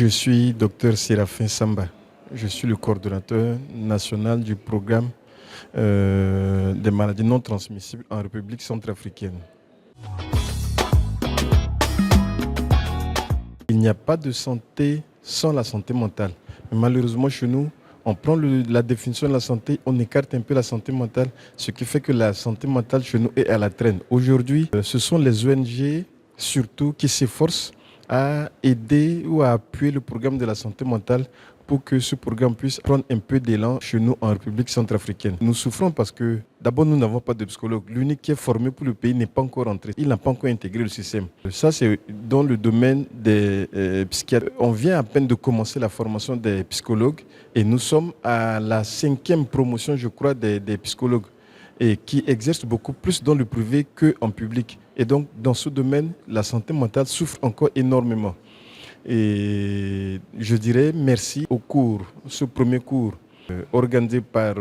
Je suis Dr Séraphin Samba. Je suis le coordonnateur national du programme des maladies non transmissibles en République centrafricaine. Il n'y a pas de santé sans la santé mentale. Mais malheureusement, chez nous, on prend la définition de la santé, on écarte un peu la santé mentale, ce qui fait que la santé mentale chez nous est à la traîne. Aujourd'hui, ce sont les ONG surtout qui s'efforcent à aider ou à appuyer le programme de la santé mentale pour que ce programme puisse prendre un peu d'élan chez nous en République centrafricaine. Nous souffrons parce que d'abord nous n'avons pas de psychologue. L'unique qui est formé pour le pays n'est pas encore entré. Il n'a pas encore intégré le système. Ça c'est dans le domaine des psychiatres. On vient à peine de commencer la formation des psychologues et nous sommes à la 5e promotion je crois des psychologues et qui exercent beaucoup plus dans le privé qu'en public. Et donc dans ce domaine, la santé mentale souffre encore énormément. Et je dirais merci au cours, ce premier cours organisé par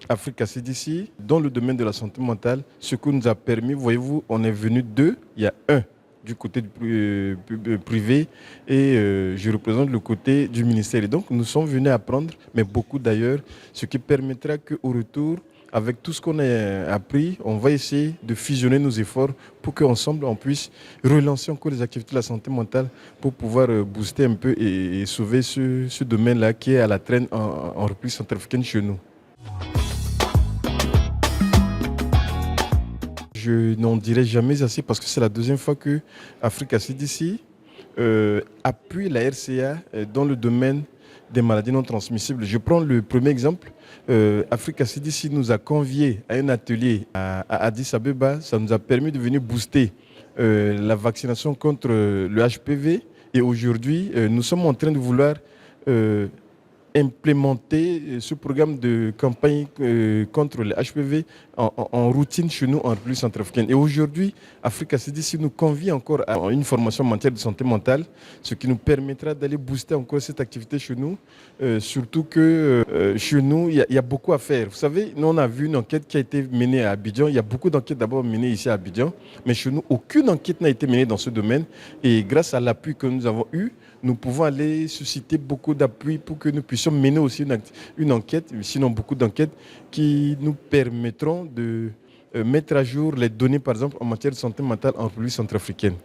Africa CDC dans le domaine de la santé mentale, ce qui nous a permis, voyez-vous, on est venu deux, il y a un du côté du privé et je représente le côté du ministère. Et donc nous sommes venus apprendre, mais beaucoup d'ailleurs, ce qui permettra qu'au retour, avec tout ce qu'on a appris, on va essayer de fusionner nos efforts pour qu'ensemble on puisse relancer encore les activités de la santé mentale pour pouvoir booster un peu et sauver ce domaine-là qui est à la traîne en République centrafricaine chez nous. Je n'en dirai jamais assez parce que c'est la deuxième fois que Africa CDC appuie la RCA dans le domaine des maladies non transmissibles. Je prends le premier exemple. Africa CDC nous a conviés à un atelier à Addis Abeba. Ça nous a permis de venir booster la vaccination contre le HPV. Et aujourd'hui, nous sommes en train de vouloir implémenter ce programme de campagne contre le HPV en routine chez nous en République centrafricaine. Et aujourd'hui, Africa CDC nous convie encore à une formation en matière de santé mentale, ce qui nous permettra d'aller booster encore cette activité chez nous, surtout que chez nous, il y a beaucoup à faire. Vous savez, nous on a vu une enquête qui a été menée à Abidjan. Il y a beaucoup d'enquêtes d'abord menées ici à Abidjan, mais chez nous, aucune enquête n'a été menée dans ce domaine. Et grâce à l'appui que nous avons eu, nous pouvons aller susciter beaucoup d'appui pour que nous puissions mener aussi une enquête, sinon beaucoup d'enquêtes qui nous permettront de mettre à jour les données, par exemple, en matière de santé mentale en République centrafricaine.